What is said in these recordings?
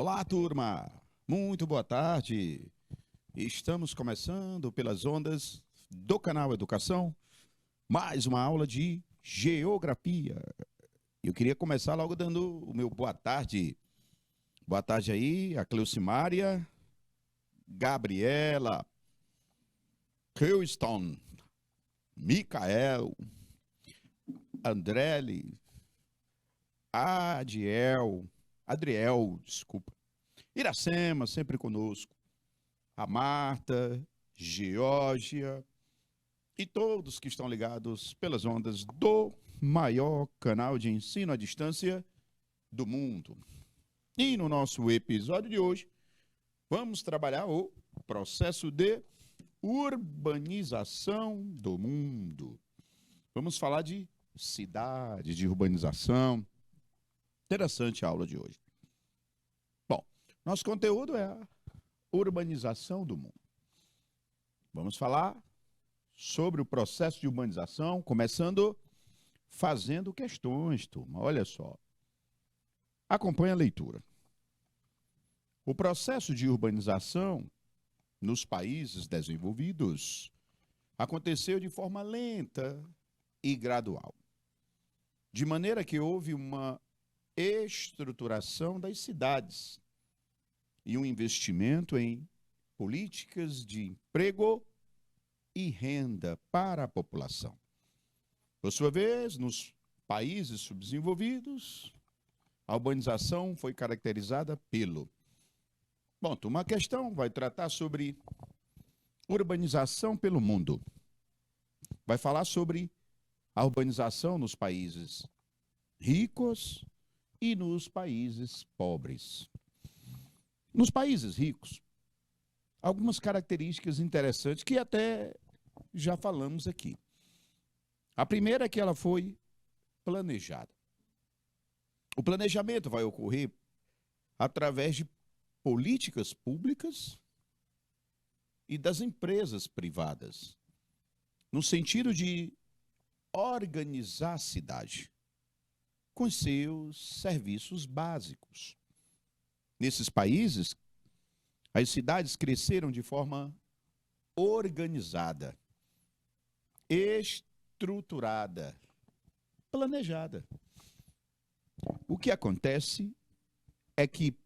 Olá, turma! Muito boa tarde! Estamos começando pelas ondas do canal Educação, mais uma aula de Geografia. Eu queria começar logo dando o meu boa tarde. Boa tarde aí, a Cleucimária, Gabriela, Houston, Micael, Andrelli, Adriel, desculpa. Iracema, sempre conosco. A Marta, Geórgia e todos que estão ligados pelas ondas do maior canal de ensino à distância do mundo. E no nosso episódio de hoje, vamos trabalhar o processo de urbanização do mundo. Vamos falar de cidades, de urbanização. Interessante a aula de hoje. Bom, nosso conteúdo é a urbanização do mundo. Vamos falar sobre o processo de urbanização, começando fazendo questões, turma. Olha só. Acompanhe a leitura. O processo de urbanização nos países desenvolvidos aconteceu de forma lenta e gradual, de maneira que houve uma estruturação das cidades e um investimento em políticas de emprego e renda para a população. Por sua vez, nos países subdesenvolvidos, a urbanização foi caracterizada pelo... Bom, uma questão vai tratar sobre urbanização pelo mundo. Vai falar sobre a urbanização nos países ricos e nos países pobres. Nos países ricos, algumas características interessantes que até já falamos aqui. A primeira é que ela foi planejada. O planejamento vai ocorrer através de políticas públicas e das empresas privadas, no sentido de organizar a cidade com seus serviços básicos. Nesses países, as cidades cresceram de forma organizada, estruturada, planejada. O que acontece é que,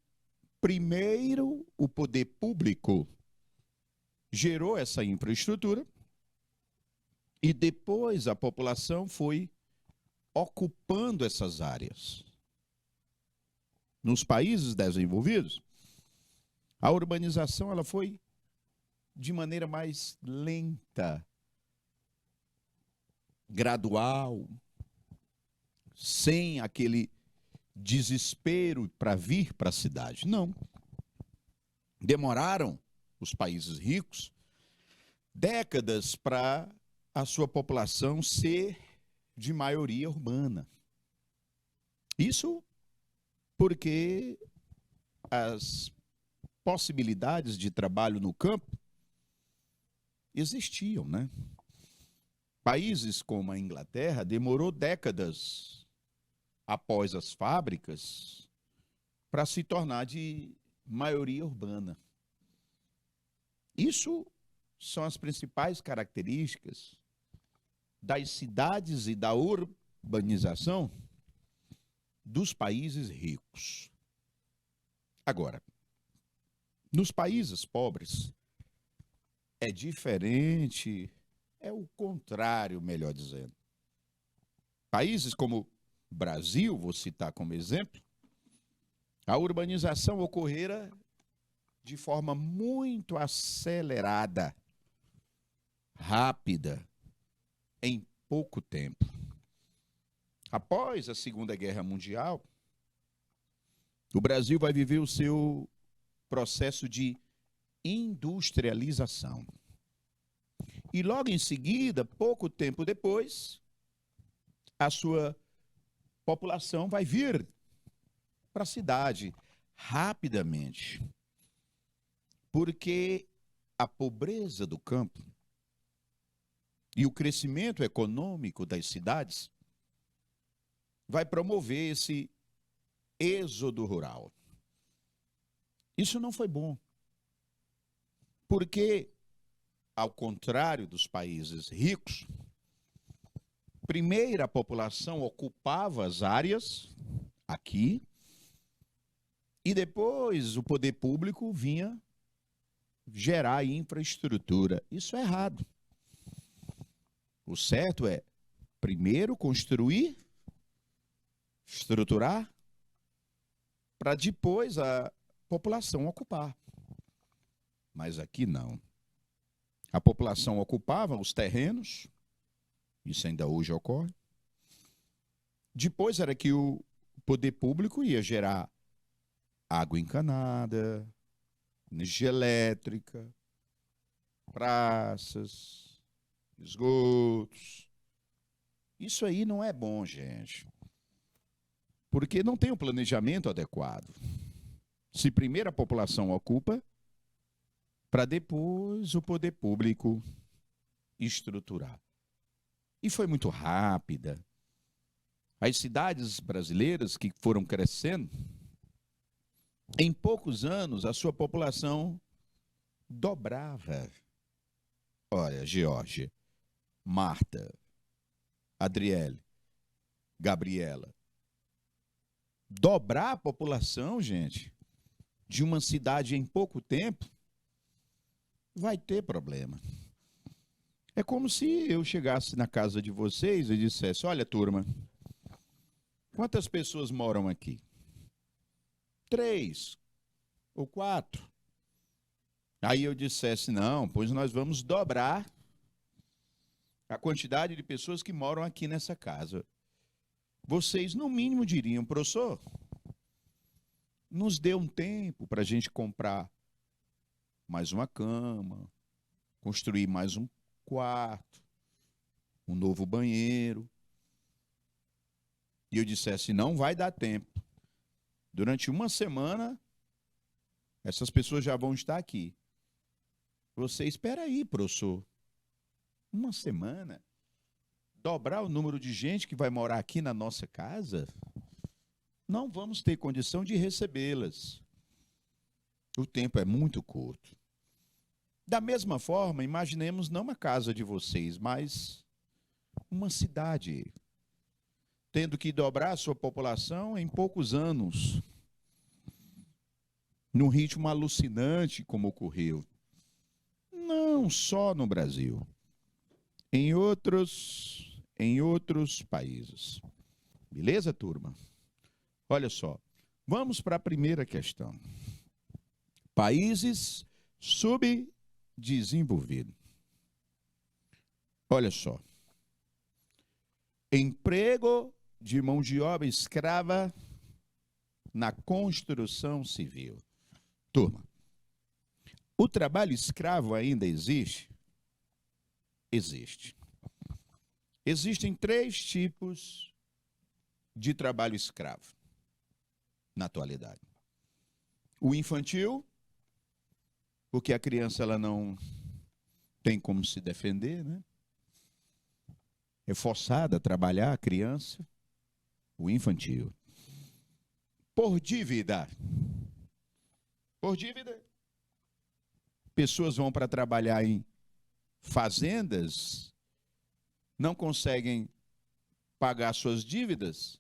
primeiro, o poder público gerou essa infraestrutura e depois a população foi ocupando essas áreas. Nos países desenvolvidos, a urbanização ela foi de maneira mais lenta, gradual, sem aquele desespero para vir para a cidade. Não. Demoraram os países ricos décadas para a sua população ser de maioria urbana. Isso porque as possibilidades de trabalho no campo existiam, né? Países como a Inglaterra demorou décadas após as fábricas para se tornar de maioria urbana. Isso são as principais características das cidades e da urbanização dos países ricos. Agora, nos países pobres, é diferente, é o contrário, melhor dizendo. Países como Brasil, vou citar como exemplo, a urbanização ocorrera de forma muito acelerada, rápida, em pouco tempo. Após a Segunda Guerra Mundial, o Brasil vai viver o seu processo de industrialização. E logo em seguida, pouco tempo depois, a sua população vai vir para a cidade rapidamente. Porque a pobreza do campo e o crescimento econômico das cidades vai promover esse êxodo rural. Isso não foi bom. Porque, ao contrário dos países ricos, primeiro a população ocupava as áreas aqui e depois o poder público vinha gerar infraestrutura. Isso é errado. O certo é primeiro construir, estruturar, para depois a população ocupar. Mas aqui não. A população ocupava os terrenos, isso ainda hoje ocorre. Depois era que o poder público ia gerar água encanada, energia elétrica, praças, esgotos. Isso aí não é bom, gente. Porque não tem um planejamento adequado. Se primeiro a população ocupa, para depois o poder público estruturar. E foi muito rápida. As cidades brasileiras que foram crescendo, em poucos anos a sua população dobrava. Olha, Geórgia, Marta, Adriele, Gabriela. Dobrar a população, gente, de uma cidade em pouco tempo, vai ter problema. É como se eu chegasse na casa de vocês e dissesse, olha, turma, quantas pessoas moram aqui? 3 ou 4. Aí eu dissesse, não, pois nós vamos dobrar a quantidade de pessoas que moram aqui nessa casa. Vocês, no mínimo, diriam, professor, nos dê um tempo para a gente comprar mais uma cama, construir mais um quarto, um novo banheiro. E eu dissesse, não vai dar tempo. Durante uma semana, essas pessoas já vão estar aqui. Você espera aí, professor. Uma semana? Dobrar o número de gente que vai morar aqui na nossa casa? Não vamos ter condição de recebê-las. O tempo é muito curto. Da mesma forma, imaginemos não a casa de vocês, mas uma cidade, tendo que dobrar a sua população em poucos anos, num ritmo alucinante como ocorreu. Não só no Brasil, em outros países. Beleza, turma? Olha só, vamos para a primeira questão. Países subdesenvolvidos. Olha só. Emprego de mão de obra escrava na construção civil. Turma, o trabalho escravo ainda existe? Existe. Existem 3 tipos de trabalho escravo na atualidade. O infantil, porque a criança ela não tem como se defender, né? É forçada a trabalhar a criança, o infantil. Por dívida. Por dívida. Pessoas vão para trabalhar em fazendas, não conseguem pagar suas dívidas,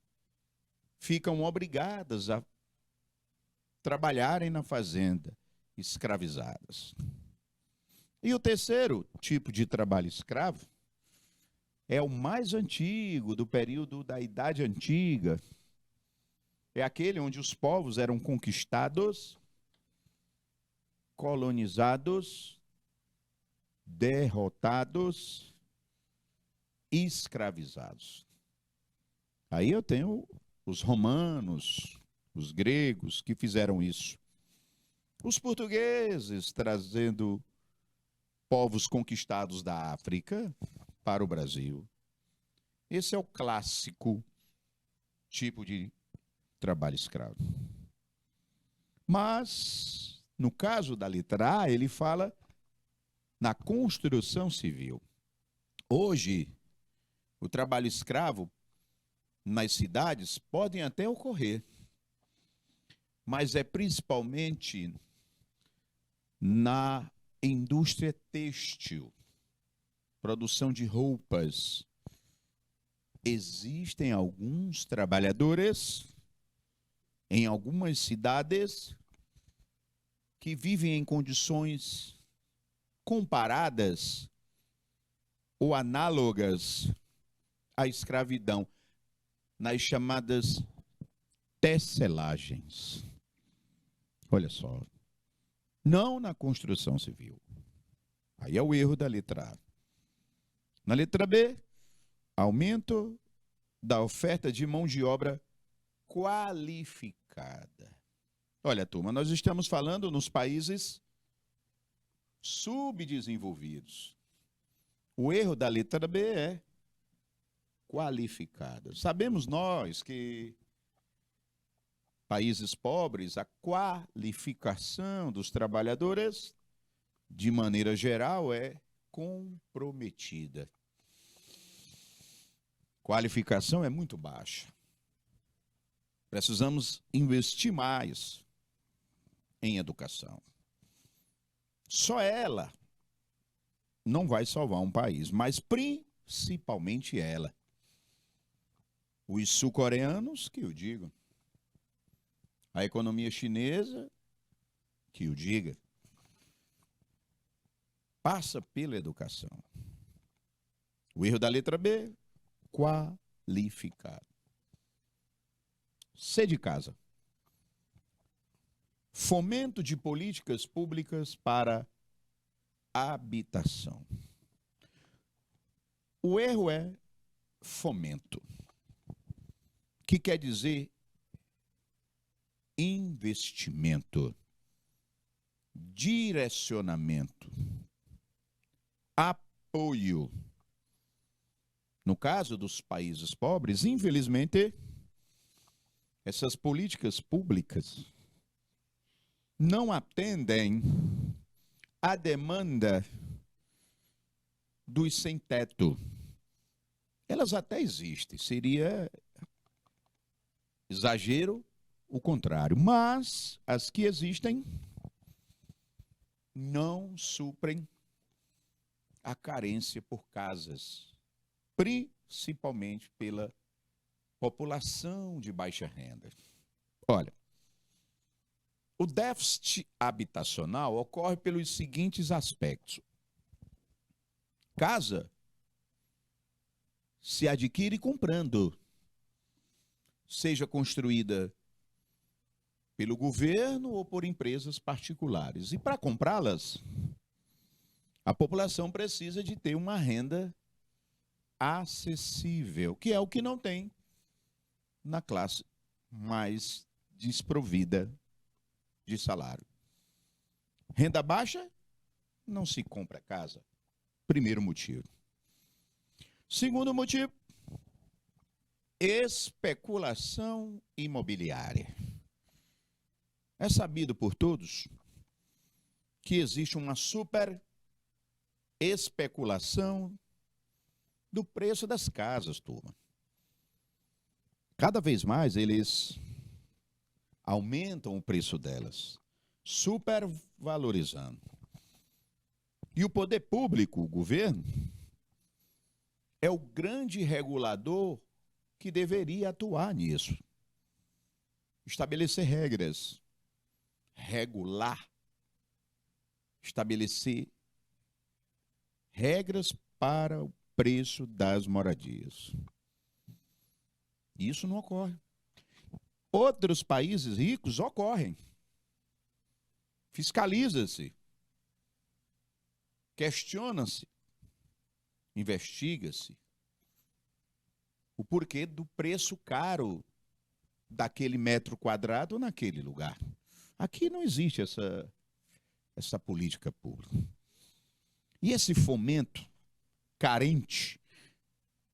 ficam obrigadas a trabalharem na fazenda, escravizadas. E o terceiro tipo de trabalho escravo é o mais antigo, do período da Idade Antiga. É aquele onde os povos eram conquistados, colonizados, derrotados, escravizados. Aí eu tenho os romanos, os gregos que fizeram isso. Os portugueses trazendo povos conquistados da África para o Brasil. Esse é o clássico tipo de trabalho escravo. Mas, no caso da letra A, ele fala na construção civil. Hoje, o trabalho escravo nas cidades podem até ocorrer, mas é principalmente na indústria têxtil, produção de roupas. Existem alguns trabalhadores em algumas cidades que vivem em condições comparadas ou análogas à escravidão, nas chamadas tecelagens. Olha só, não na construção civil. Aí é o erro da letra A. Na letra B, aumento da oferta de mão de obra qualificada. Olha, turma, nós estamos falando nos países subdesenvolvidos. O erro da letra B é qualificada. Sabemos nós que países pobres, a qualificação dos trabalhadores, de maneira geral, é comprometida. Qualificação é muito baixa. Precisamos investir mais em educação. Só ela não vai salvar um país, mas principalmente ela. Os sul-coreanos, que o digam. A economia chinesa, que o diga. Passa pela educação. O erro da letra B, qualificado. C de casa. Fomento de políticas públicas para habitação. O erro é fomento, que quer dizer investimento, direcionamento, apoio. No caso dos países pobres, infelizmente, essas políticas públicas não atendem à demanda dos sem-teto. Elas até existem, seria exagero o contrário, mas as que existem não suprem a carência por casas, principalmente pela população de baixa renda. Olha, o déficit habitacional ocorre pelos seguintes aspectos. Casa se adquire comprando, seja construída pelo governo ou por empresas particulares. E para comprá-las, a população precisa de ter uma renda acessível, que é o que não tem na classe mais desprovida de salário. Renda baixa, não se compra casa. Primeiro motivo. Segundo motivo, especulação imobiliária. É sabido por todos que existe uma super especulação do preço das casas, turma. Cada vez mais eles aumentam o preço delas, supervalorizando. E o poder público, o governo, é o grande regulador que deveria atuar nisso. Estabelecer regras, regular, estabelecer regras para o preço das moradias. Isso não ocorre. Outros países ricos ocorrem. Fiscaliza-se, questiona-se, investiga-se o porquê do preço caro daquele metro quadrado naquele lugar. Aqui não existe essa política pública. E esse fomento carente,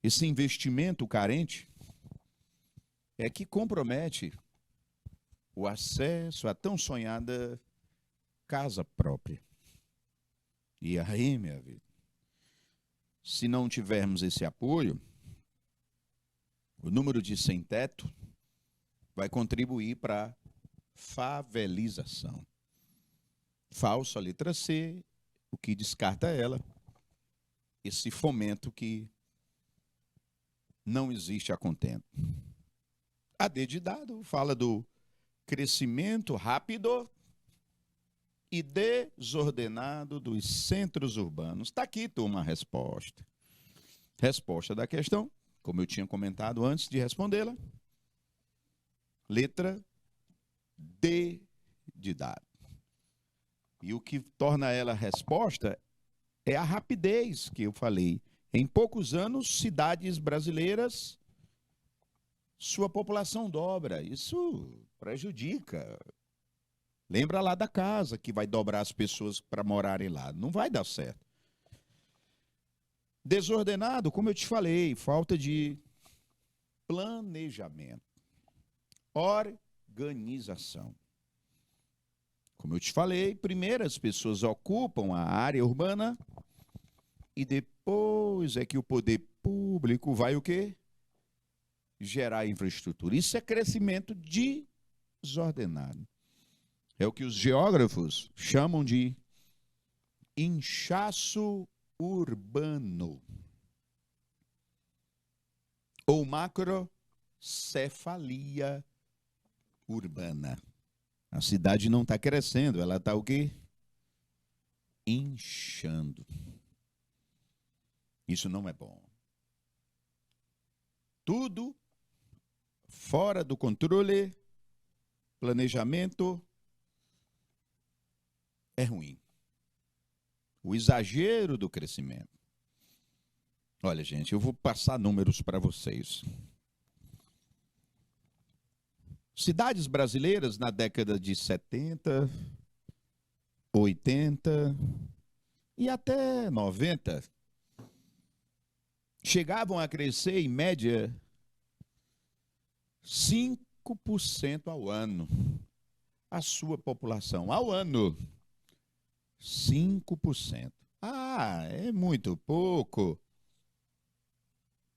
esse investimento carente, é que compromete o acesso à tão sonhada casa própria. E aí, minha vida, se não tivermos esse apoio, o número de sem-teto vai contribuir para a favelização. Falso a letra C, o que descarta ela, esse fomento que não existe a contento. A D de dado fala do crescimento rápido e desordenado dos centros urbanos. Está aqui, turma, a resposta. Resposta da questão, como eu tinha comentado antes de respondê-la. Letra D de dado. E o que torna ela resposta é a rapidez que eu falei. Em poucos anos, cidades brasileiras, sua população dobra. Isso prejudica. Lembra lá da casa que vai dobrar as pessoas para morarem lá. Não vai dar certo. Desordenado, como eu te falei, falta de planejamento, organização. Como eu te falei, primeiro as pessoas ocupam a área urbana e depois é que o poder público vai o quê? Gerar infraestrutura. Isso é crescimento desordenado. É o que os geógrafos chamam de inchaço urbano ou macrocefalia urbana. A cidade não está crescendo, ela está o quê? Inchando. Isso não é bom. Tudo fora do controle, planejamento, é ruim. O exagero do crescimento. Olha, gente, eu vou passar números para vocês. Cidades brasileiras na década de 70, 80 e até 90 chegavam a crescer em média 5% ao ano. A sua população ao ano, 5%. Ah, é muito pouco.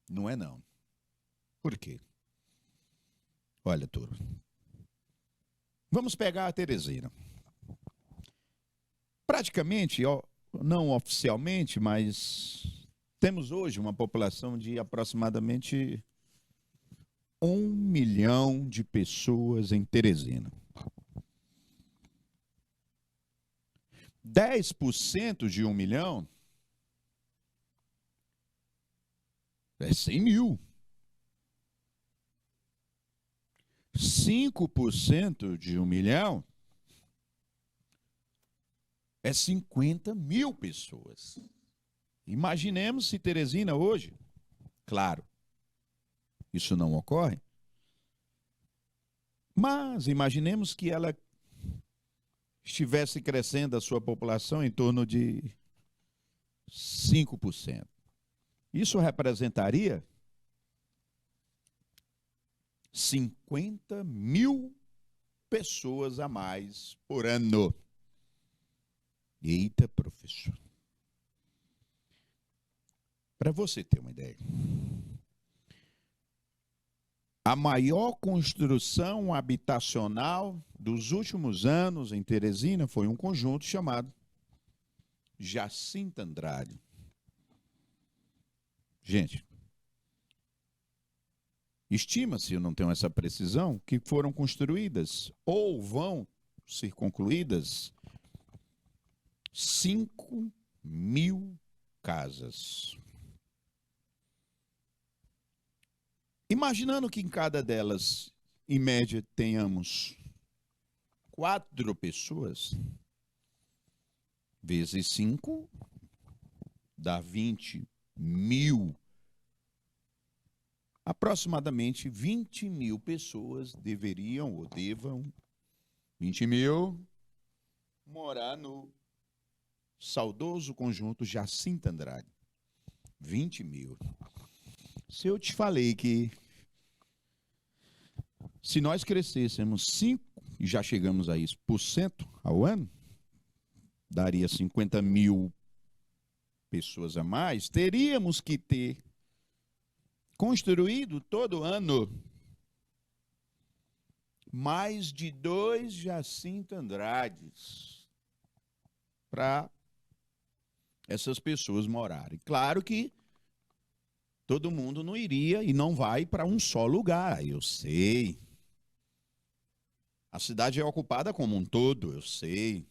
Não é não. Por quê? Olha, turma. Vamos pegar a Teresina. Praticamente, não oficialmente, mas temos hoje uma população de aproximadamente 1 milhão de pessoas em Teresina. 10% de 1 milhão é 100 mil. 5% de 1 milhão é 50 mil pessoas. Imaginemos se Teresina hoje, claro, isso não ocorre, mas imaginemos que ela estivesse crescendo a sua população em torno de 5%. Isso representaria 50 mil pessoas a mais por ano. Eita, professor. Para você ter uma ideia, a maior construção habitacional dos últimos anos em Teresina foi um conjunto chamado Jacinta Andrade. Gente, estima-se, eu não tenho essa precisão, que foram construídas ou vão ser concluídas 5 mil casas. Imaginando que em cada delas, em média, tenhamos 4 pessoas, vezes 5, dá 20 mil. Aproximadamente 20 mil pessoas deveriam ou devam, 20 mil, morar no saudoso conjunto Jacinta Andrade. 20 mil. Se eu te falei que se nós crescêssemos 5%, e já chegamos a isso, por cento ao ano, daria 50 mil pessoas a mais, teríamos que ter construído todo ano mais de 2 Jacinta Andrades. para essas pessoas morarem. Claro que todo mundo não iria e não vai para um só lugar, eu sei. A cidade é ocupada como um todo, eu sei.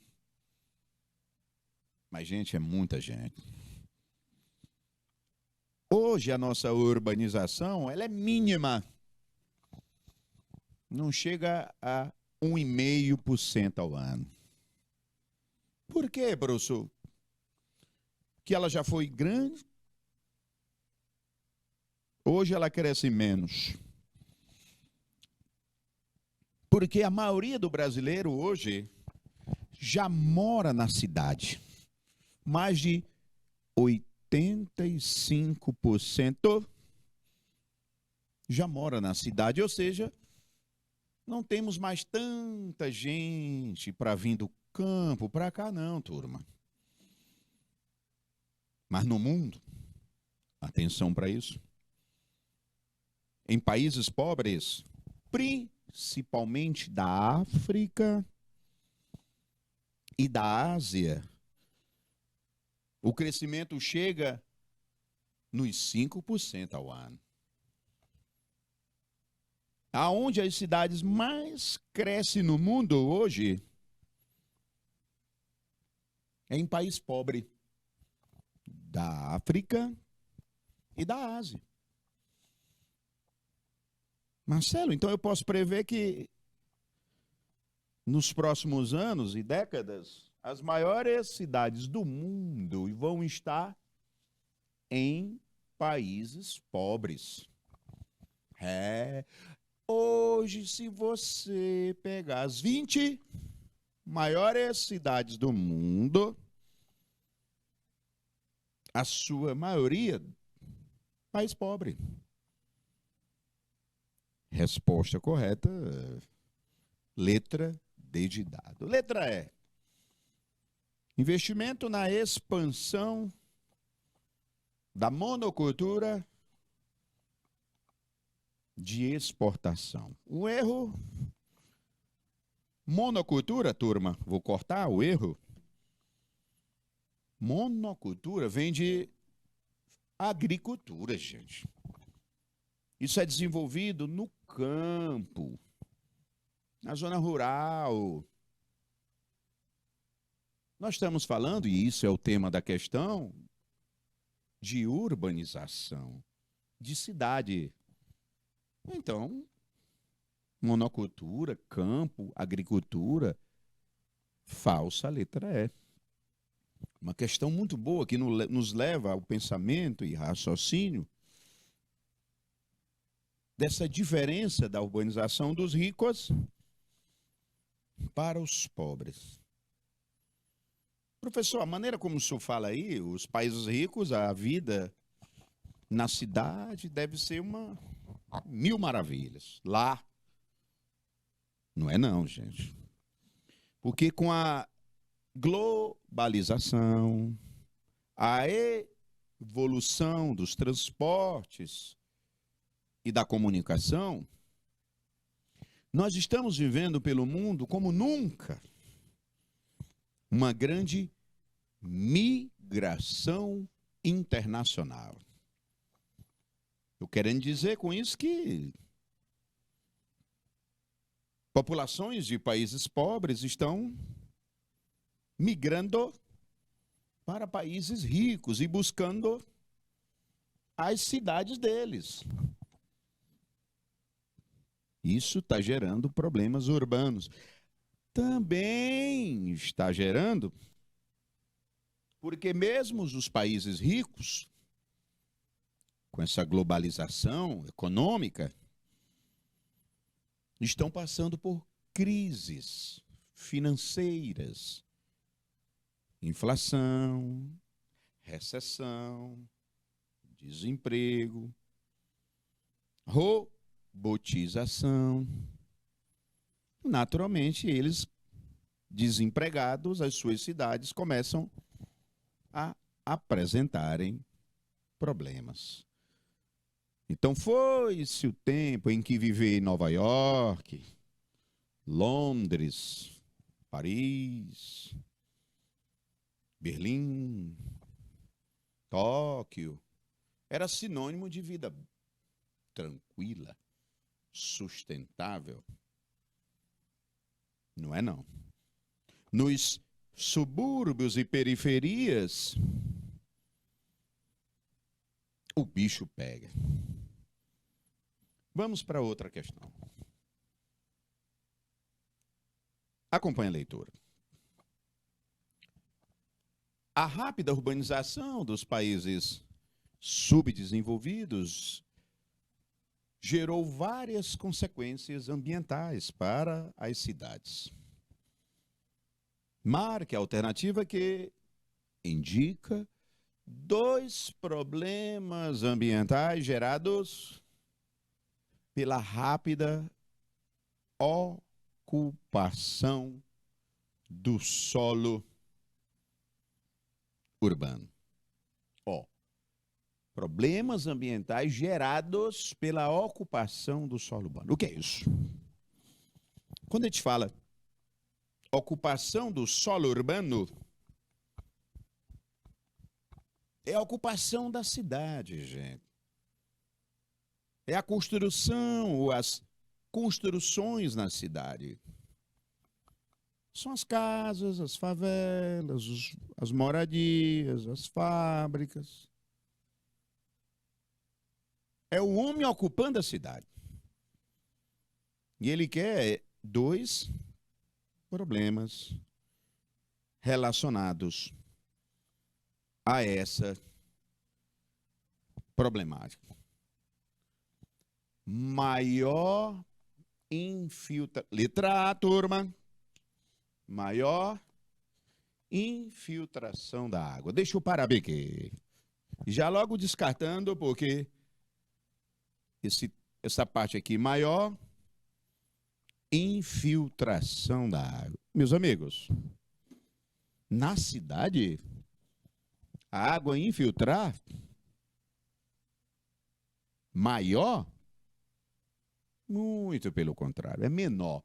Mas, gente, é muita gente. Hoje a nossa urbanização ela é mínima. Não chega a 1,5% ao ano. Por quê, professor? Que ela já foi grande, hoje ela cresce menos. Porque a maioria do brasileiro hoje já mora na cidade. Mais de 85% já mora na cidade, ou seja, não temos mais tanta gente para vir do campo para cá não, turma. Mas no mundo, atenção para isso, em países pobres, principalmente da África e da Ásia, o crescimento chega nos 5% ao ano. Aonde as cidades mais crescem no mundo hoje é em país pobre da África e da Ásia. Marcelo, então eu posso prever que nos próximos anos e décadas, as maiores cidades do mundo vão estar em países pobres. Hoje, se você pegar as 20 maiores cidades do mundo, a sua maioria, país pobre. Resposta correta, letra D de dado. Letra E. Investimento na expansão da monocultura de exportação. O erro, monocultura, turma, vou cortar o erro. Monocultura vem de agricultura, gente. Isso é desenvolvido no campo, na zona rural. Nós estamos falando, e isso é o tema da questão, de urbanização, de cidade. Então, monocultura, campo, agricultura, falsa letra E. Uma questão muito boa que nos leva ao pensamento e raciocínio dessa diferença da urbanização dos ricos para os pobres. Professor, a maneira como o senhor fala aí, os países ricos, a vida na cidade deve ser uma mil maravilhas. Lá, não é não, gente. Porque com a globalização, a evolução dos transportes e da comunicação, nós estamos vivendo pelo mundo como nunca uma grande migração internacional. Eu querendo dizer com isso que populações de países pobres estão migrando para países ricos e buscando as cidades deles. Isso está gerando problemas urbanos. Também está gerando, porque mesmo os países ricos, com essa globalização econômica, estão passando por crises financeiras, inflação, recessão, desemprego, robotização. Naturalmente, eles, desempregados, as suas cidades começam a apresentarem problemas. Então, foi-se o tempo em que viver em Nova York, Londres, Paris, Berlim, Tóquio, era sinônimo de vida tranquila, sustentável. Não é não. Nos subúrbios e periferias, o bicho pega. Vamos para outra questão. Acompanhe a leitura. A rápida urbanização dos países subdesenvolvidos gerou várias consequências ambientais para as cidades. Marque a alternativa que indica 2 problemas ambientais gerados pela rápida ocupação do solo urbano. Problemas ambientais gerados pela ocupação do solo urbano. O que é isso? Quando a gente fala ocupação do solo urbano, é a ocupação da cidade, gente. É a construção, ou as construções na cidade. São as casas, as favelas, as moradias, as fábricas. É o homem ocupando a cidade. E ele quer 2 problemas relacionados a essa problemática. Maior infiltração. Letra A, turma. Maior infiltração da água. Deixa eu parar aqui. Já logo descartando, porque essa parte aqui, maior infiltração da água. Meus amigos, na cidade, a água infiltrar maior? Muito pelo contrário, é menor.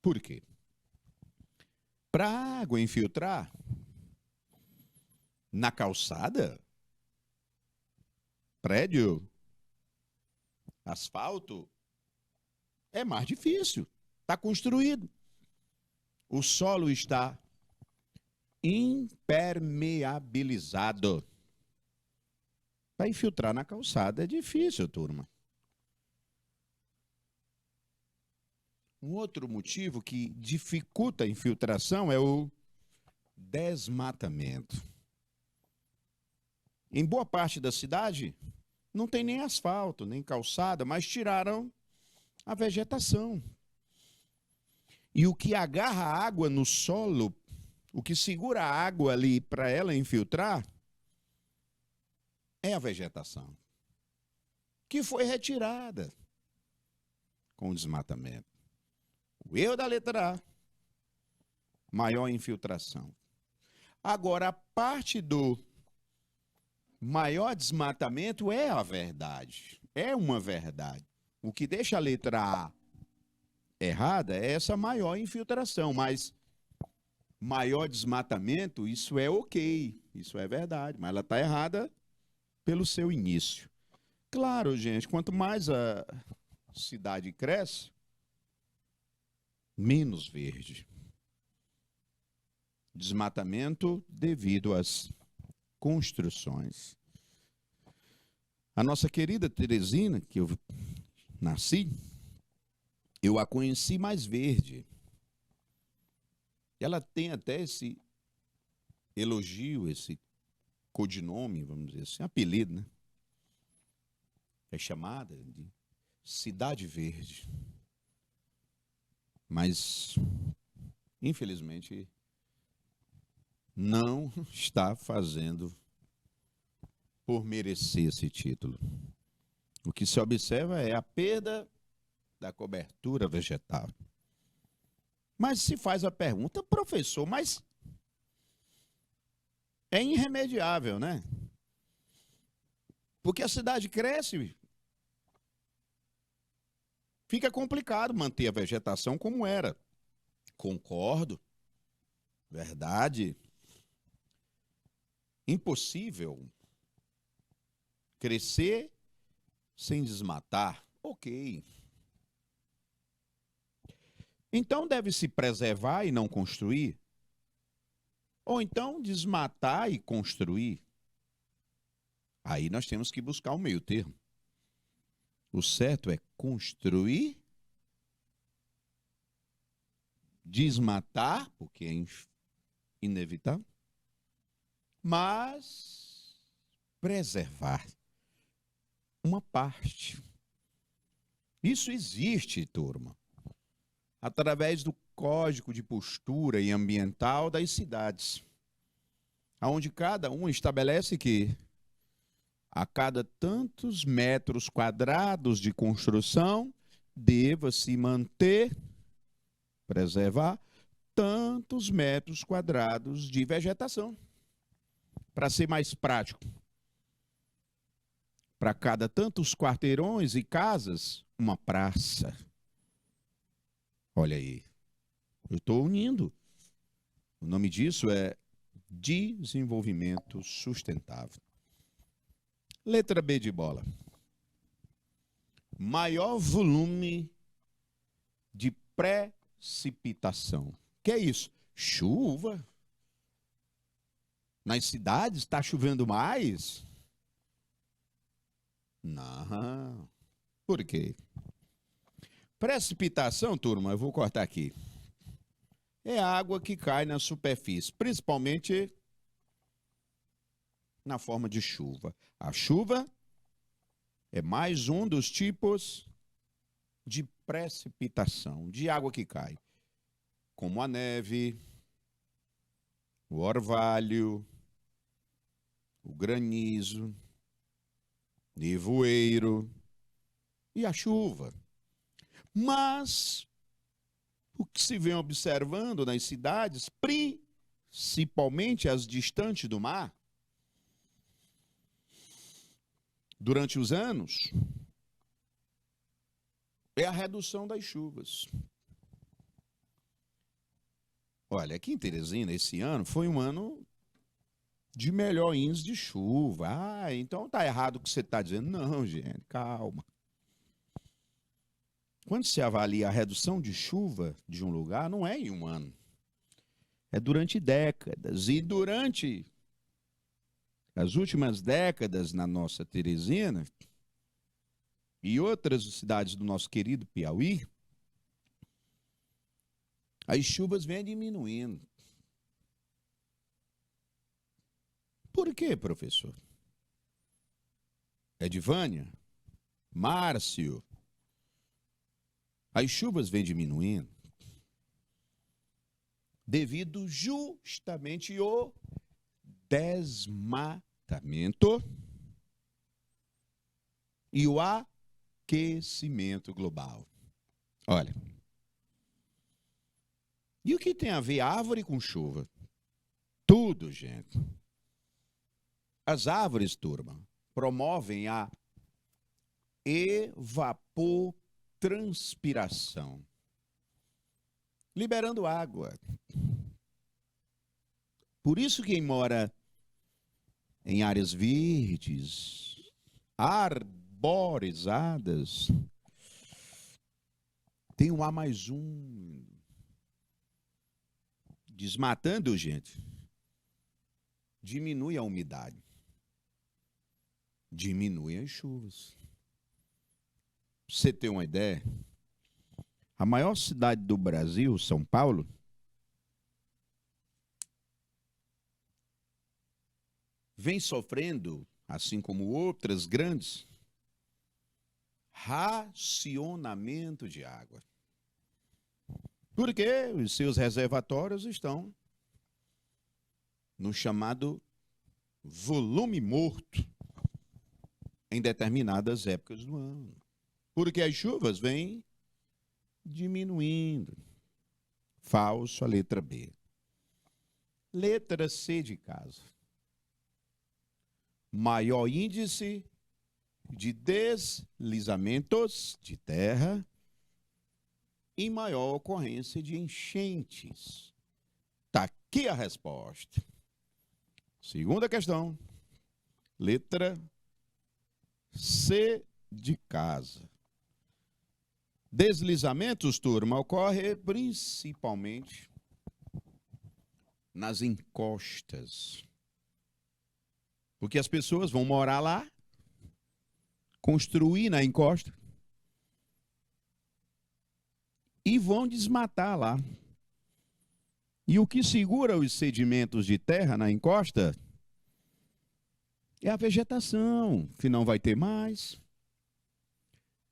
Por quê? Para a água infiltrar na calçada, prédio, asfalto, é mais difícil. Está construído. O solo está impermeabilizado. Para infiltrar na calçada é difícil, turma. Um outro motivo que dificulta a infiltração é o desmatamento. Em boa parte da cidade, não tem nem asfalto, nem calçada, mas tiraram a vegetação. E o que agarra a água no solo, o que segura a água ali para ela infiltrar, é a vegetação, que foi retirada com o desmatamento. O erro da letra A, maior infiltração. Agora, a parte do maior desmatamento é a verdade, é uma verdade. O que deixa a letra A errada é essa maior infiltração, mas maior desmatamento, isso é ok, isso é verdade, mas ela está errada pelo seu início. Claro, gente, quanto mais a cidade cresce, menos verde. Desmatamento devido às construções. A nossa querida Teresina, que eu nasci, eu a conheci mais verde. Ela tem até esse elogio, esse codinome, vamos dizer assim, apelido, né? É chamada de Cidade Verde. Mas, infelizmente, não está fazendo por merecer esse título. O que se observa é a perda da cobertura vegetal. Mas se faz a pergunta, professor, mas é irremediável, né? Porque a cidade cresce, fica complicado manter a vegetação como era. Concordo. Verdade. Impossível crescer sem desmatar. Ok. Então deve-se preservar e não construir? Ou então desmatar e construir? Aí nós temos que buscar um meio termo. O certo é construir, desmatar, porque é inevitável, mas preservar uma parte. Isso existe, turma, através do Código de Postura e Ambiental das cidades, onde cada um estabelece que a cada tantos metros quadrados de construção deva se manter, preservar, tantos metros quadrados de vegetação. Para ser mais prático, para cada tantos quarteirões e casas, uma praça. Olha aí, eu estou unindo. O nome disso é desenvolvimento sustentável. Letra B de bola. Maior volume de precipitação. Que é isso? Chuva. Nas cidades está chovendo mais? Não. Por quê? Precipitação, turma, eu vou cortar aqui. É água que cai na superfície, principalmente na forma de chuva. A chuva é mais um dos tipos de precipitação, de água que cai, como a neve, o orvalho, o granizo, nevoeiro e a chuva. Mas o que se vem observando nas cidades, principalmente as distantes do mar, durante os anos, é a redução das chuvas. Olha, aqui em Teresina, esse ano foi um ano de melhor índice de chuva. Ah, então tá errado o que você está dizendo. Não, gente, calma. Quando se avalia a redução de chuva de um lugar, não é em um ano. É durante décadas. E durante as últimas décadas na nossa Teresina e outras cidades do nosso querido Piauí, as chuvas vêm diminuindo. Por quê, professor? Edivânia? Márcio? As chuvas vêm diminuindo devido justamente ao desmatamento e o aquecimento global. Olha, e o que tem a ver árvore com chuva? Tudo, gente. As árvores, turma, promovem a evapotranspiração, liberando água. Por isso quem mora em áreas verdes, arborizadas, tem um ar mais úmido. Desmatando, gente, diminui a umidade, diminui as chuvas. Pra você ter uma ideia, a maior cidade do Brasil, São Paulo, vem sofrendo, assim como outras grandes, racionamento de água. Porque os seus reservatórios estão no chamado volume morto em determinadas épocas do ano. Porque as chuvas vêm diminuindo. Falso a letra B. Letra C de casa. Maior índice de deslizamentos de terra e maior ocorrência de enchentes Está aqui a resposta. Segunda questão. Letra C de casa. Deslizamentos, turma, ocorre principalmente nas encostas. Porque as pessoas vão morar lá, construir na encosta e vão desmatar lá. E o que segura os sedimentos de terra na encosta é a vegetação, que não vai ter mais.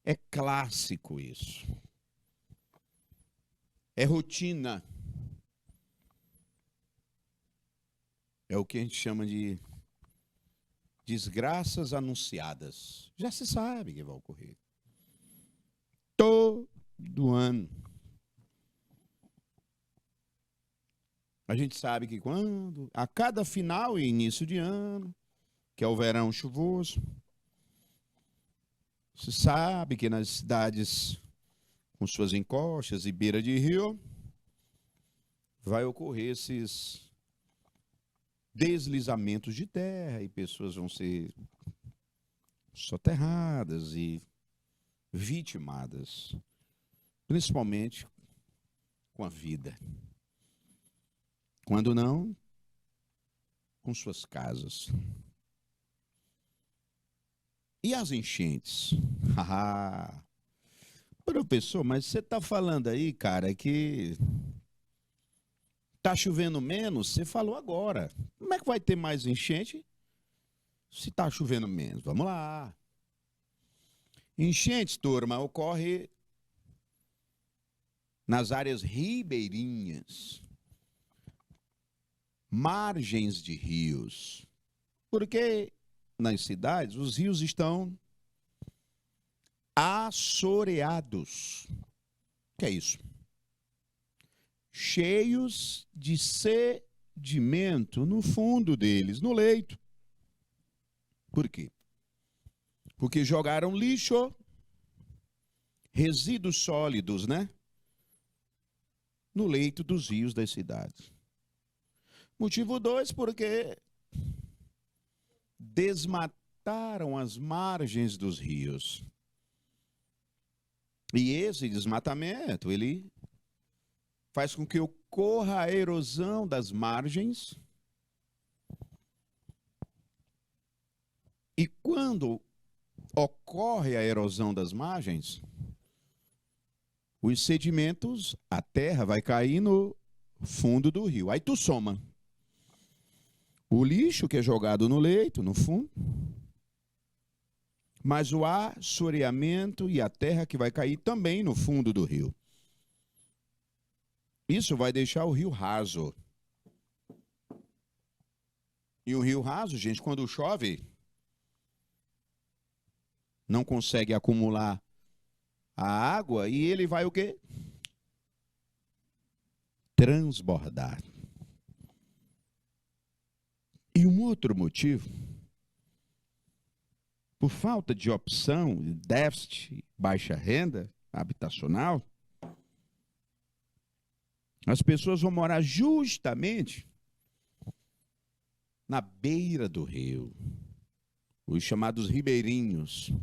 É clássico isso. É rotina. É o que a gente chama de desgraças anunciadas. Já se sabe que vai ocorrer. Todo ano. A gente sabe que quando, a cada final e início de ano, que é o verão chuvoso, se sabe que nas cidades com suas encostas e beira de rio, vai ocorrer esses deslizamentos de terra e pessoas vão ser soterradas e vitimadas, principalmente com a vida. Quando não, com suas casas. E as enchentes? Professor, mas você está falando aí, cara, que está chovendo menos? Você falou agora. Como é que vai ter mais enchente se está chovendo menos? Vamos lá. Enchentes, turma, ocorre nas áreas ribeirinhas, margens de rios. Porque nas cidades os rios estão assoreados. O que é isso? Cheios de sedimento no fundo deles, no leito. Por quê? Porque jogaram lixo, resíduos sólidos, né? No leito dos rios das cidades. Motivo 2, porque desmataram as margens dos rios. E esse desmatamento, ele faz com que ocorra a erosão das margens. E quando ocorre a erosão das margens, os sedimentos, a terra vai cair no fundo do rio. Aí tu soma o lixo que é jogado no leito, no fundo, mas o assoreamento e a terra que vai cair também no fundo do rio. Isso vai deixar o rio raso. E o rio raso, gente, quando chove, não consegue acumular a água e ele vai o quê? Transbordar. E um outro motivo, por falta de opção, déficit, baixa renda habitacional, as pessoas vão morar justamente na beira do rio, os chamados ribeirinhos,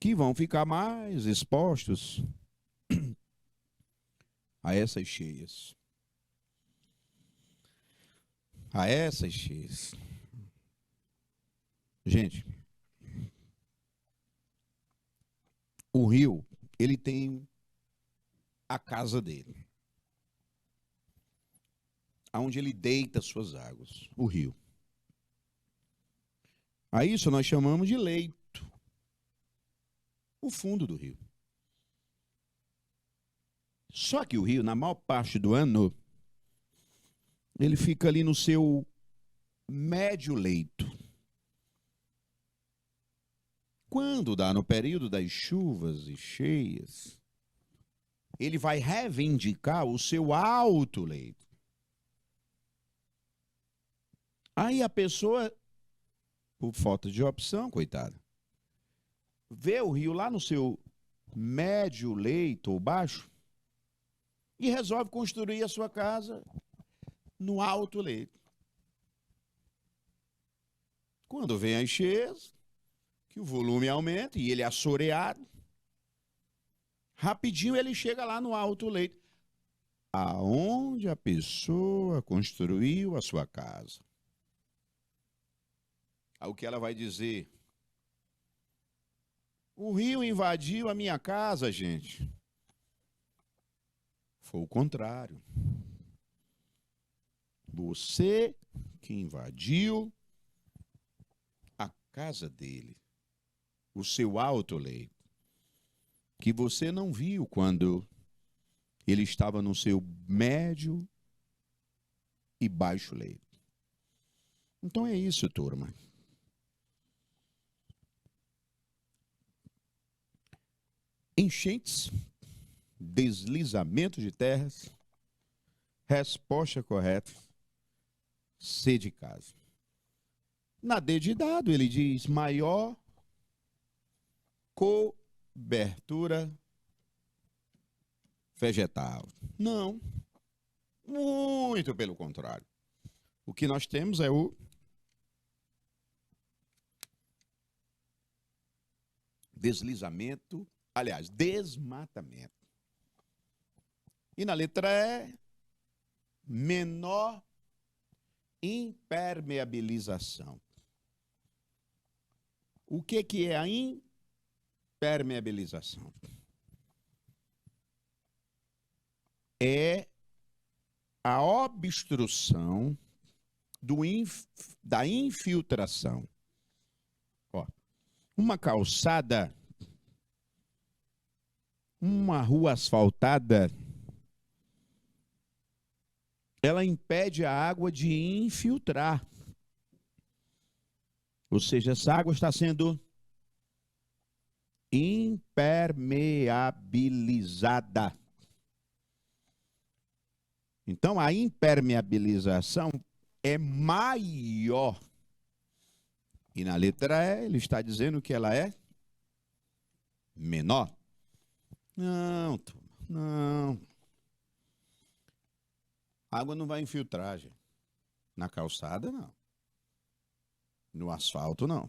que vão ficar mais expostos a essas cheias. A essas cheias. Gente, o rio, ele tem a casa dele, aonde ele deita suas águas, o rio. A isso nós chamamos de leito, o fundo do rio. Só que o rio, na maior parte do ano, ele fica ali no seu médio leito. Quando dá no período das chuvas e cheias, ele vai reivindicar o seu alto leito. Aí a pessoa, por falta de opção, coitada, vê o rio lá no seu médio leito ou baixo e resolve construir a sua casa no alto leito. Quando vem a enchente, que o volume aumenta e ele é assoreado, rapidinho ele chega lá no alto leito, aonde a pessoa construiu a sua casa. Aí o que ela vai dizer? O rio invadiu a minha casa, gente. Foi o contrário. Você que invadiu a casa dele, o seu alto leito, que você não viu quando ele estava no seu médio e baixo leito. Então é isso, turma. Enchentes, deslizamento de terras, resposta correta, C de casa. Na D de dado, ele diz maior cobertura vegetal. Não. Muito pelo contrário. O que nós temos é o deslizamento, aliás, desmatamento. E na letra E, menor impermeabilização. O que é a impermeabilização? É a obstrução da infiltração. Ó, uma calçada, uma rua asfaltada, ela impede a água de infiltrar. Ou seja, essa água está sendo impermeabilizada. Então, a impermeabilização é maior. E na letra E, ele está dizendo que ela é menor. Não, não. A água não vai infiltrar, gente. Na calçada, não. No asfalto, não.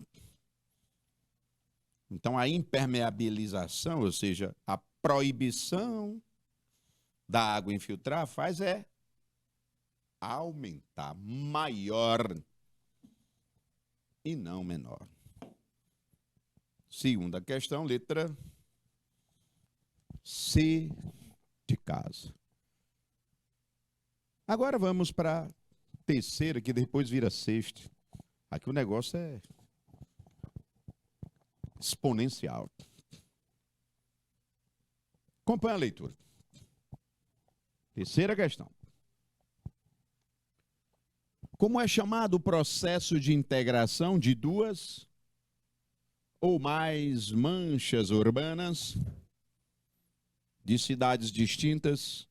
Então, a impermeabilização, ou seja, a proibição da água infiltrar, faz é aumentar, maior e não menor. Segunda questão, letra C de casa. Agora vamos para a terceira, que depois vira sexta. Aqui o negócio é exponencial. Acompanhe a leitura. Terceira questão. Como é chamado o processo de integração de duas ou mais manchas urbanas de cidades distintas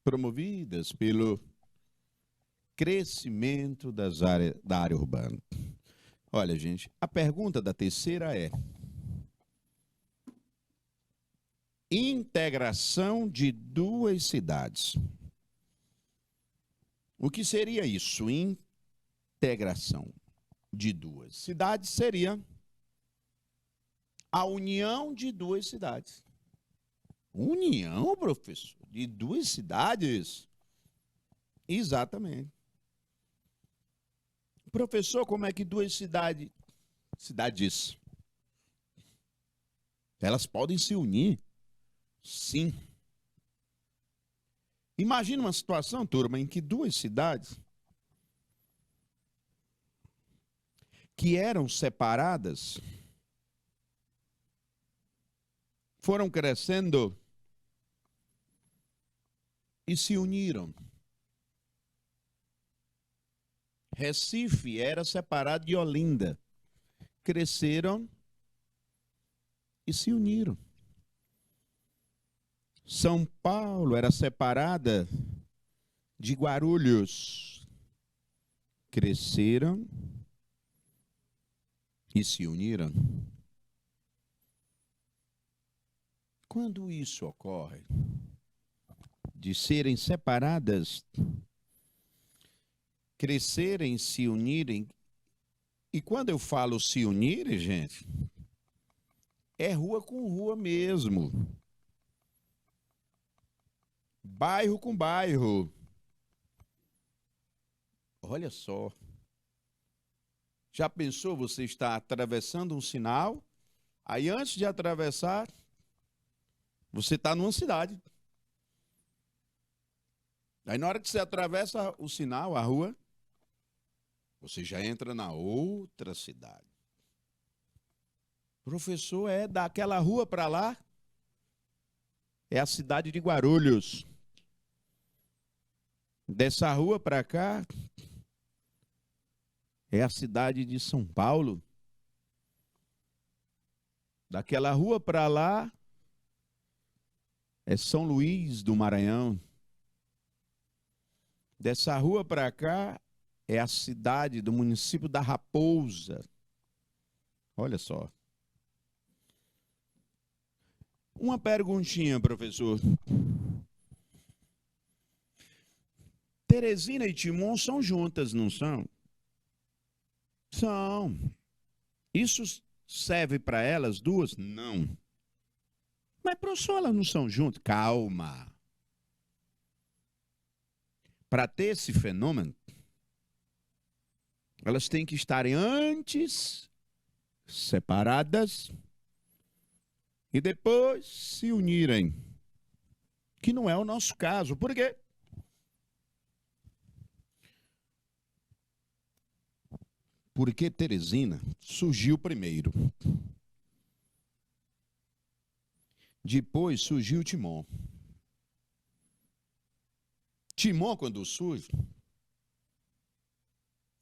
promovidas pelo crescimento da área urbana? Olha, gente, a pergunta da terceira é: integração de duas cidades. O que seria isso? Integração de duas cidades seria a união de duas cidades. União, professor? De duas cidades? Exatamente. Professor, como é que duas cidades, elas podem se unir? Sim. Imagina uma situação, turma, em que duas cidades que eram separadas foram crescendo e se uniram. Recife era separado de Olinda. Cresceram e se uniram. São Paulo era separada de Guarulhos. Cresceram e se uniram. Quando isso ocorre, de serem separadas crescerem, se unirem. E quando eu falo se unirem, gente, é rua com rua mesmo. Bairro com bairro. Olha só. Já pensou você está atravessando um sinal? Aí antes de atravessar, você está numa cidade. Aí na hora que você atravessa o sinal, a rua, você já entra na outra cidade. Professor, é daquela rua para lá? É a cidade de Guarulhos. Dessa rua para cá, é a cidade de São Paulo. Daquela rua para lá, é São Luís do Maranhão. Dessa rua para cá, é a cidade do município da Raposa. Olha só. Uma perguntinha, professor. Teresina e Timon são juntas, não são? São. Isso serve para elas duas? Não. Mas, professor, elas não são juntas? Calma. Para ter esse fenômeno, elas têm que estarem antes separadas e depois se unirem. Que não é o nosso caso. Por quê? Porque Teresina surgiu primeiro. Depois surgiu Timon. Timon, quando surge,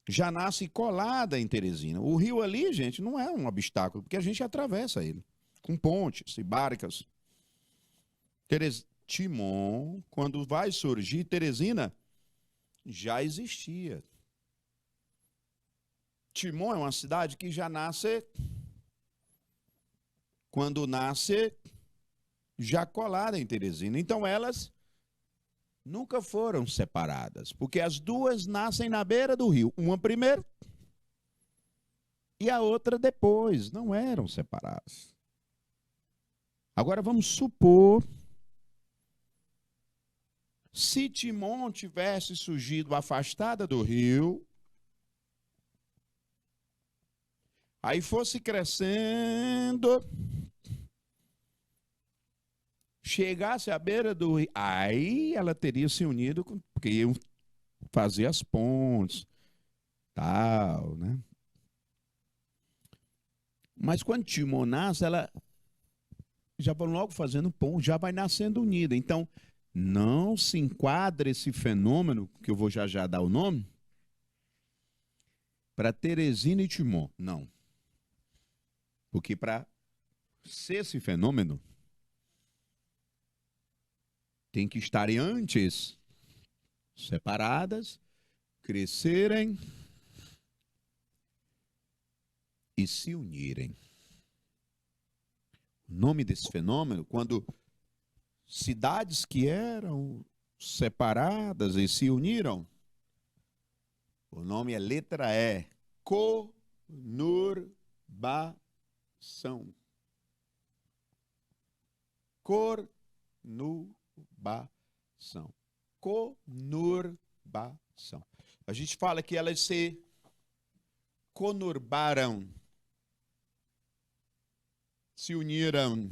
já nasce colada em Teresina. O rio ali, gente, não é um obstáculo, porque a gente atravessa ele com pontes e barcas. Timon, quando vai surgir, Teresina já existia. Timon é uma cidade que já nasce, quando nasce, já colada em Teresina. Então elas nunca foram separadas, porque as duas nascem na beira do rio. Uma primeiro e a outra depois. Não eram separadas. Agora vamos supor, se Timon tivesse surgido afastada do rio, aí fosse crescendo, chegasse à beira do rio, aí ela teria se unido, porque iam fazer as pontes, tal, né? Mas quando Timon nasce, ela já vai logo fazendo ponte, já vai nascendo unida. Então, não se enquadra esse fenômeno, que eu vou já dar o nome, para Teresina e Timon. Não. Porque para ser esse fenômeno, tem que estarem antes separadas, crescerem e se unirem. O nome desse fenômeno, quando cidades que eram separadas e se uniram, o nome é letra E, conurbação. Conurbação. Conurbação. A gente fala que elas se conurbaram, se uniram.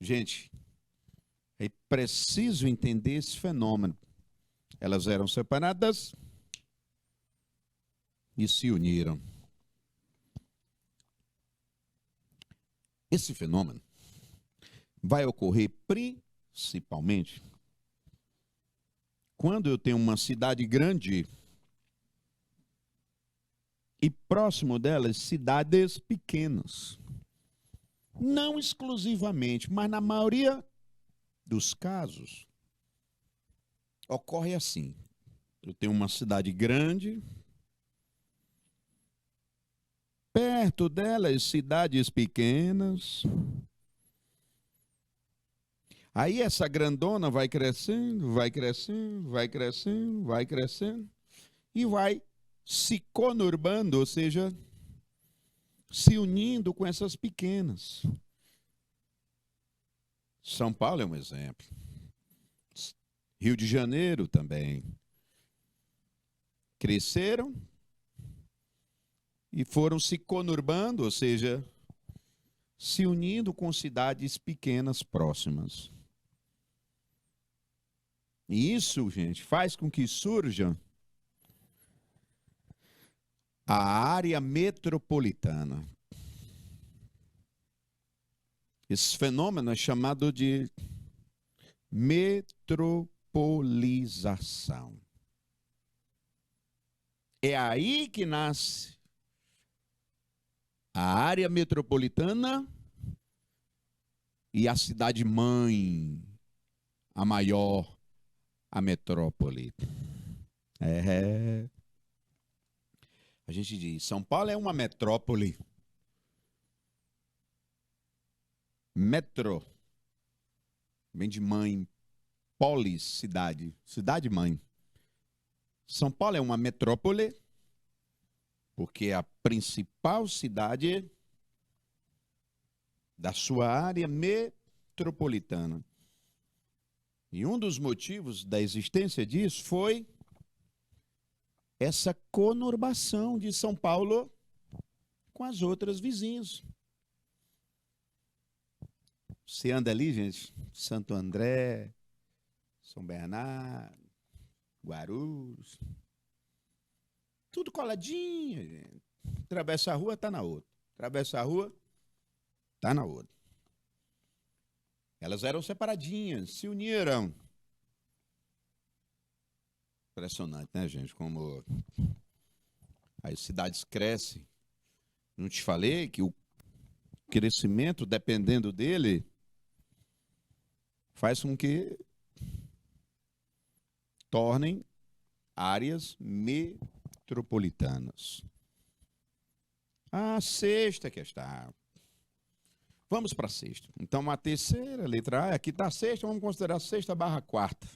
Gente, é preciso entender esse fenômeno. Elas eram separadas e se uniram. Esse fenômeno vai ocorrer principalmente quando eu tenho uma cidade grande e próximo delas cidades pequenas. Não exclusivamente, mas na maioria dos casos ocorre assim. Eu tenho uma cidade grande, perto delas cidades pequenas. Aí essa grandona vai crescendo, vai crescendo, vai crescendo, vai crescendo e vai se conurbando, ou seja, se unindo com essas pequenas. São Paulo é um exemplo. Rio de Janeiro também. Cresceram e foram se conurbando, ou seja, se unindo com cidades pequenas próximas. E isso, gente, faz com que surja a área metropolitana. Esse fenômeno é chamado de metropolização. É aí que nasce a área metropolitana e a cidade-mãe, a maior, a metrópole. A gente diz, São Paulo é uma metrópole. Metro, vem de mãe, polis, cidade, cidade-mãe. São Paulo é uma metrópole, porque é a principal cidade da sua área metropolitana. E um dos motivos da existência disso foi essa conurbação de São Paulo com as outras vizinhas. Você anda ali, gente, Santo André, São Bernardo, Guarulhos, tudo coladinho, gente. Atravessa a rua, tá na outra. Atravessa a rua, tá na outra. Elas eram separadinhas, se uniram. Impressionante, né, gente? Como as cidades crescem. Não te falei que o crescimento, dependendo dele, faz com que tornem áreas metropolitanas. A sexta questão. Vamos para a sexta. Então, a terceira, letra A, aqui está a sexta, vamos considerar a sexta barra quarta.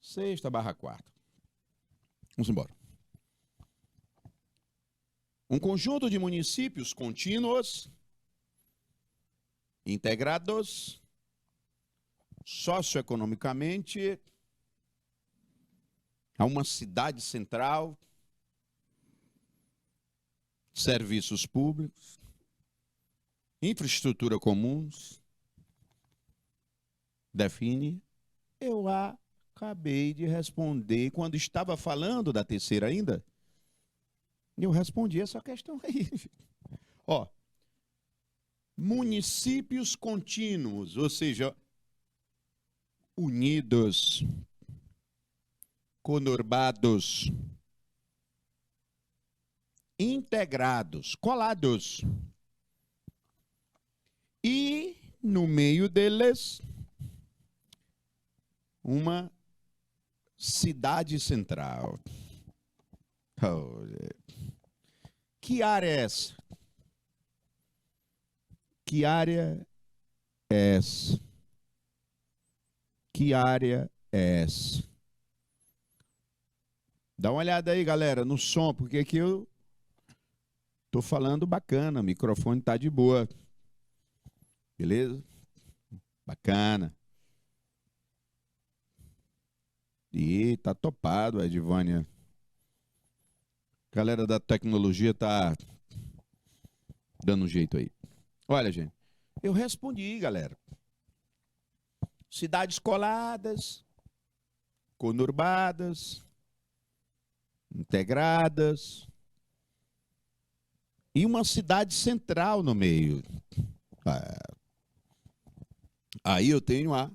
Sexta barra quarta. Vamos embora. Um conjunto de municípios contínuos, integrados, socioeconomicamente, a uma cidade central, serviços públicos, infraestrutura comuns, define. Eu acabei de responder, quando estava falando da terceira ainda, eu respondi essa questão aí. Ó, municípios contínuos, ou seja, unidos, conurbados, integrados, colados. E no meio deles, uma cidade central. Oh, que área é essa? Que área é essa? Que área é essa? Dá uma olhada aí, galera, no som, porque aqui eu tô falando bacana, o microfone tá de boa. Beleza? Bacana. E tá topado, Edvânia. Galera da tecnologia tá dando um jeito aí. Olha, gente, eu respondi, galera. Cidades coladas, conurbadas, integradas e uma cidade central no meio. Aí eu tenho a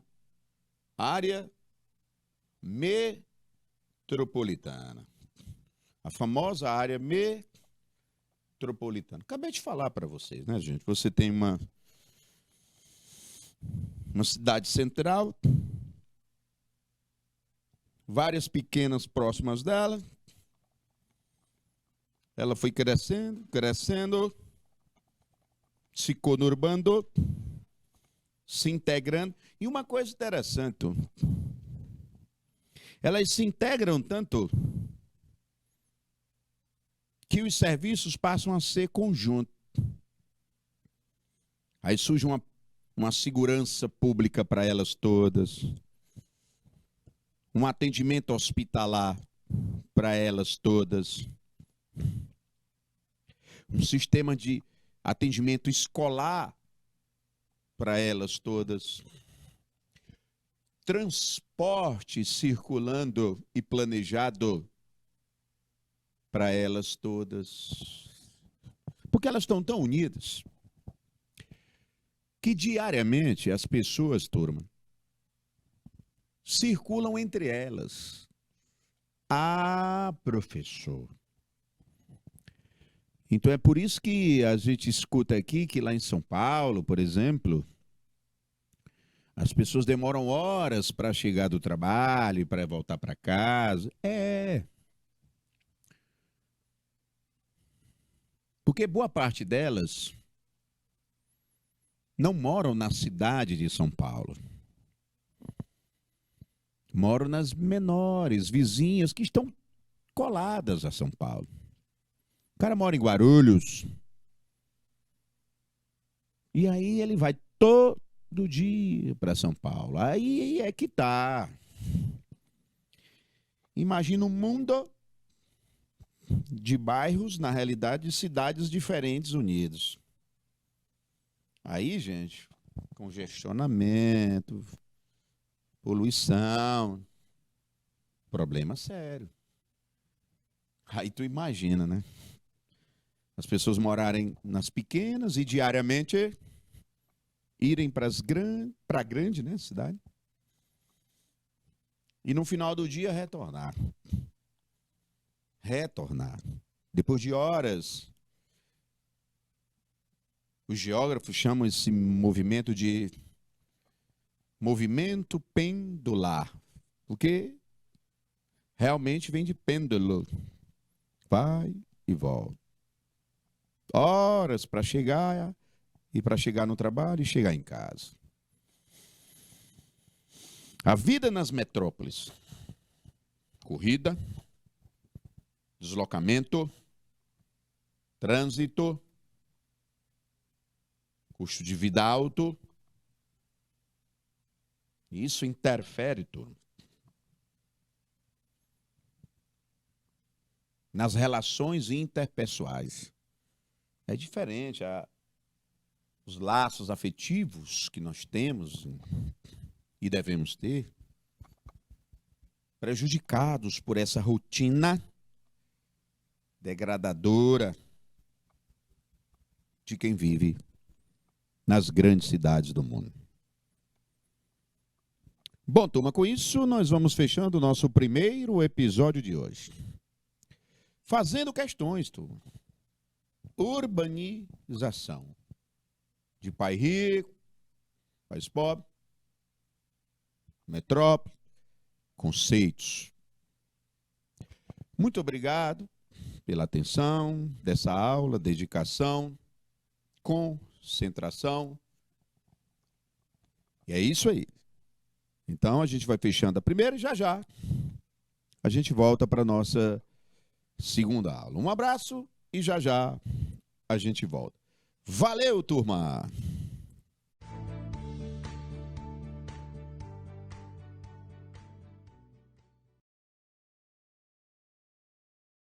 área metropolitana. A famosa área metropolitana. Acabei de falar para vocês, né, gente? Você tem uma cidade central, várias pequenas próximas dela. Ela foi crescendo, crescendo, se conurbando se integrando. E uma coisa interessante, elas se integram tanto que os serviços passam a ser conjuntos. Aí surge uma segurança pública para elas todas, um atendimento hospitalar para elas todas, um sistema de atendimento escolar para elas todas, transporte circulando e planejado para elas todas, porque elas estão tão unidas que diariamente as pessoas, turma, circulam entre elas. Ah, professor. Então é por isso que a gente escuta aqui que lá em São Paulo, por exemplo, as pessoas demoram horas para chegar do trabalho e para voltar para casa. Porque boa parte delas não moram na cidade de São Paulo. Moram nas menores, vizinhas, que estão coladas a São Paulo. O cara mora em Guarulhos. E aí ele vai todo dia para São Paulo. Aí é que tá. Imagina um mundo de bairros, na realidade, de cidades diferentes unidos. Aí, gente, congestionamento, poluição, problema sério. Aí tu imagina, né? As pessoas morarem nas pequenas e diariamente irem para a grande, né, cidade. E no final do dia retornar. Depois de horas. Os geógrafos chamam esse movimento de movimento pendular, porque realmente vem de pêndulo, vai e volta. Horas para chegar e para chegar no trabalho e chegar em casa. A vida nas metrópoles: corrida, deslocamento, trânsito, custo de vida alto. Isso interfere, turma, nas relações interpessoais. É diferente. Os laços afetivos que nós temos e devemos ter, prejudicados por essa rotina degradadora de quem vive nas grandes cidades do mundo. Bom, turma, com isso nós vamos fechando o nosso primeiro episódio de hoje. Fazendo questões, turma. Urbanização. De pai rico, pais pobres, metrópole, conceitos. Muito obrigado pela atenção dessa aula, dedicação, concentração. E é isso aí. Então a gente vai fechando a primeira e já a gente volta para a nossa segunda aula. Um abraço e já a gente volta. Valeu, turma!